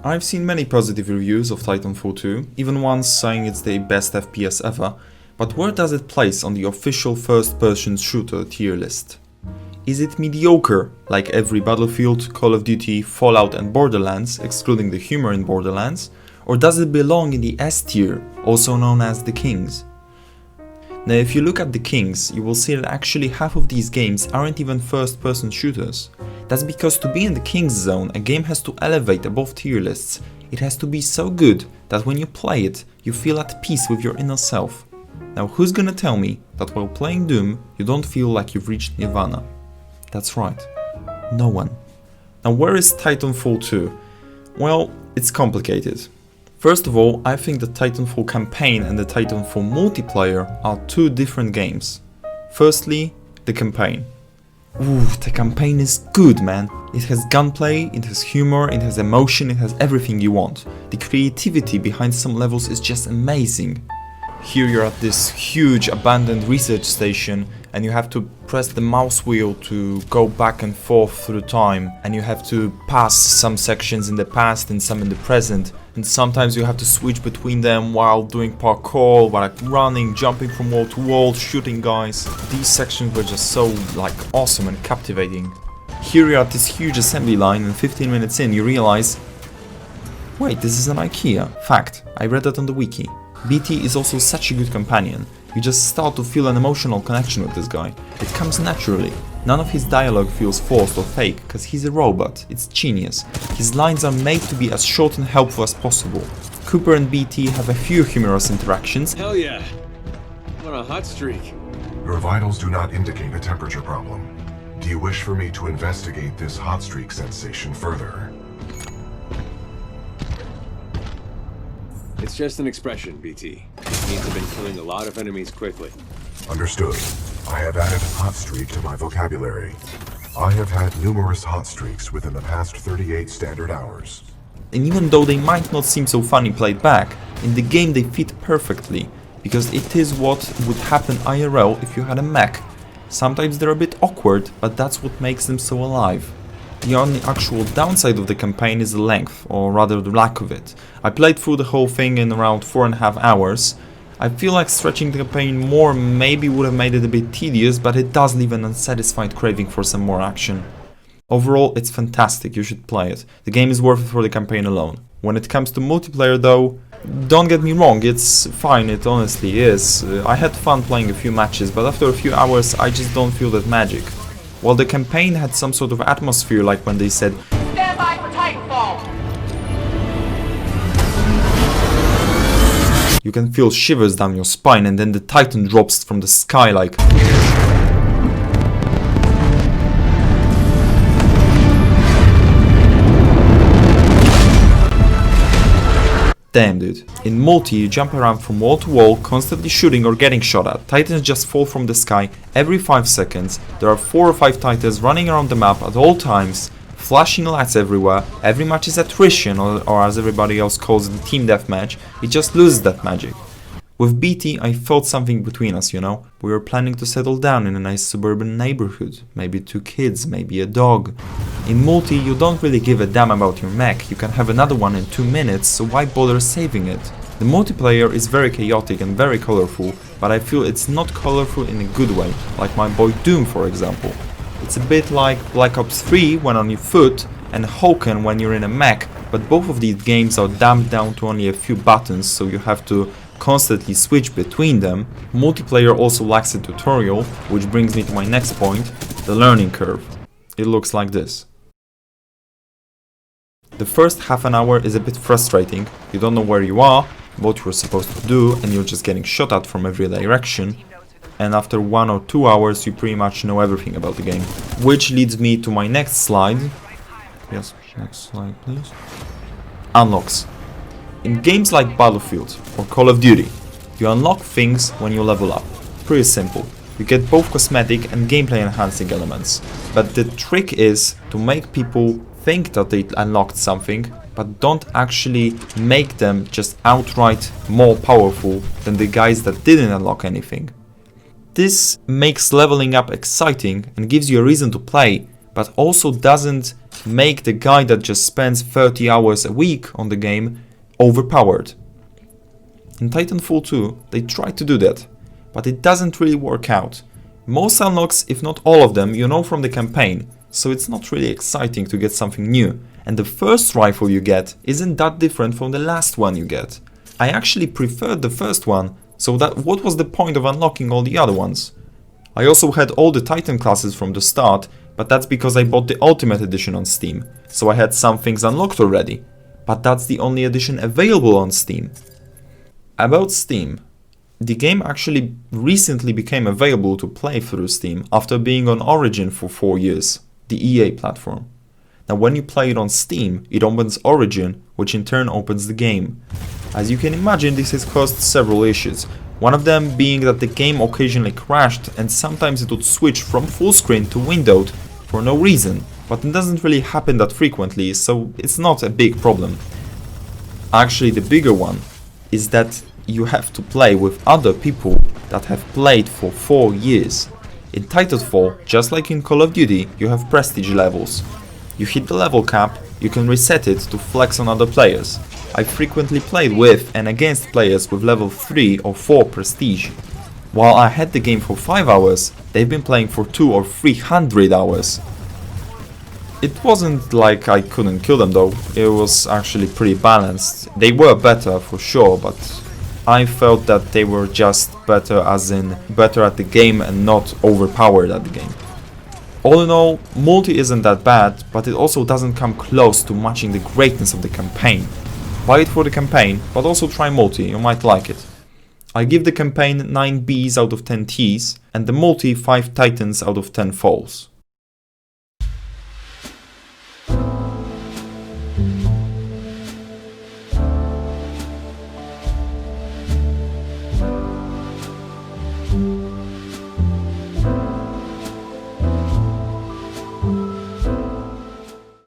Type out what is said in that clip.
I've seen many positive reviews of Titanfall 2, even ones saying it's the best FPS ever, but where does it place on the official first-person shooter tier list? Is it mediocre, like every Battlefield, Call of Duty, Fallout and Borderlands, excluding the humor in Borderlands, or does it belong in the S tier, also known as the Kings? Now if you look at the Kings, you will see that actually half of these games aren't even first-person shooters. That's because to be in the Kings zone, a game has to elevate above tier lists. It has to be so good that when you play it, you feel at peace with your inner self. Now who's gonna tell me that while playing Doom, you don't feel like you've reached Nirvana? That's right, no one. Now where is Titanfall 2? Well, it's complicated. First of all, I think the Titanfall campaign and the Titanfall multiplayer are two different games. Firstly, the campaign. Ooh, the campaign is good, man. It has gunplay, it has humor, it has emotion, it has everything you want. The creativity behind some levels is just amazing. Here you're at this huge abandoned research station and you have to press the mouse wheel to go back and forth through time, and you have to pass some sections in the past and some in the present, and sometimes you have to switch between them while doing parkour, while like running, jumping from wall to wall, shooting guys. These sections were just so like awesome and captivating. Here you're at this huge assembly line and 15 minutes in you realize, wait, this is an IKEA. Fact, I read that on the wiki. BT is also such a good companion. You just start to feel an emotional connection with this guy. It comes naturally. None of his dialogue feels forced or fake, cause he's a robot. It's genius. His lines are made to be as short and helpful as possible. Cooper and BT have a few humorous interactions. Hell yeah. What a hot streak. Your vitals do not indicate a temperature problem. Do you wish for me to investigate this hot streak sensation further? It's just an expression, BT. It means I've been killing a lot of enemies quickly. Understood. I have added hot streak to my vocabulary. I have had numerous hot streaks within the past 38 standard hours. And even though they might not seem so funny played back, in the game they fit perfectly, because it is what would happen IRL if you had a mech. Sometimes they're a bit awkward, but that's what makes them so alive. The only actual downside of the campaign is the length, or rather the lack of it. I played through the whole thing in around 4.5 hours. I feel like stretching the campaign more maybe would have made it a bit tedious, but it does leave an unsatisfied craving for some more action. Overall, it's fantastic, you should play it. The game is worth it for the campaign alone. When it comes to multiplayer though, don't get me wrong, it's fine, it honestly is. I had fun playing a few matches, but after a few hours I just don't feel that magic. While the campaign had some sort of atmosphere, like when they said, "Stand by for Titanfall!" you can feel shivers down your spine and then the Titan drops from the sky like... Damn dude. In multi, you jump around from wall to wall, constantly shooting or getting shot at. Titans just fall from the sky every 5 seconds. There are 4 or 5 Titans running around the map at all times, flashing lights everywhere. Every match is attrition, or as everybody else calls it, team deathmatch. It just loses that magic. With BT, I felt something between us, you know? We were planning to settle down in a nice suburban neighborhood. Maybe 2 kids, maybe a dog. In multi, you don't really give a damn about your mech. You can have another one in 2 minutes, so why bother saving it? The multiplayer is very chaotic and very colorful, but I feel it's not colorful in a good way, like my boy Doom for example. It's a bit like Black Ops 3 when on your foot, and Hoken when you're in a mech, but both of these games are dumbed down to only a few buttons, so you have to constantly switch between them. Multiplayer also lacks a tutorial, which brings me to my next point, the learning curve. It looks like this. The first half an hour is a bit frustrating, you don't know where you are, what you're supposed to do, and you're just getting shot at from every direction. And after 1 or 2 hours you pretty much know everything about the game. Which leads me to my next slide. Yes, next slide please. Unlocks. In games like Battlefield or Call of Duty, you unlock things when you level up. Pretty simple. You get both cosmetic and gameplay enhancing elements. But the trick is to make people think that they unlocked something, but don't actually make them just outright more powerful than the guys that didn't unlock anything. This makes leveling up exciting and gives you a reason to play, but also doesn't make the guy that just spends 30 hours a week on the game overpowered. In Titanfall 2, they tried to do that, but it doesn't really work out. Most unlocks, if not all of them, you know from the campaign, so it's not really exciting to get something new, and the first rifle you get isn't that different from the last one you get. I actually preferred the first one, so that what was the point of unlocking all the other ones? I also had all the Titan classes from the start, but that's because I bought the Ultimate Edition on Steam, so I had some things unlocked already, but that's the only edition available on Steam. About Steam, the game actually recently became available to play through Steam after being on Origin for 4 years, the EA platform. Now when you play it on Steam, it opens Origin, which in turn opens the game. As you can imagine, this has caused several issues, one of them being that the game occasionally crashed and sometimes it would switch from full screen to windowed for no reason, but it doesn't really happen that frequently, so it's not a big problem. Actually, the bigger one is that you have to play with other people that have played for 4 years. In Titanfall, just like in Call of Duty, you have prestige levels. You hit the level cap, you can reset it to flex on other players. I frequently played with and against players with level 3 or 4 prestige. While I had the game for 5 hours, they've been playing for 200 or 300 hours. It wasn't like I couldn't kill them though, it was actually pretty balanced. They were better for sure, but I felt that they were just better as in better at the game and not overpowered at the game. All in all, multi isn't that bad, but it also doesn't come close to matching the greatness of the campaign. Buy it for the campaign, but also try multi, you might like it. I give the campaign 9 Bs out of 10 Ts, and the multi 5 Titans out of 10 Falls.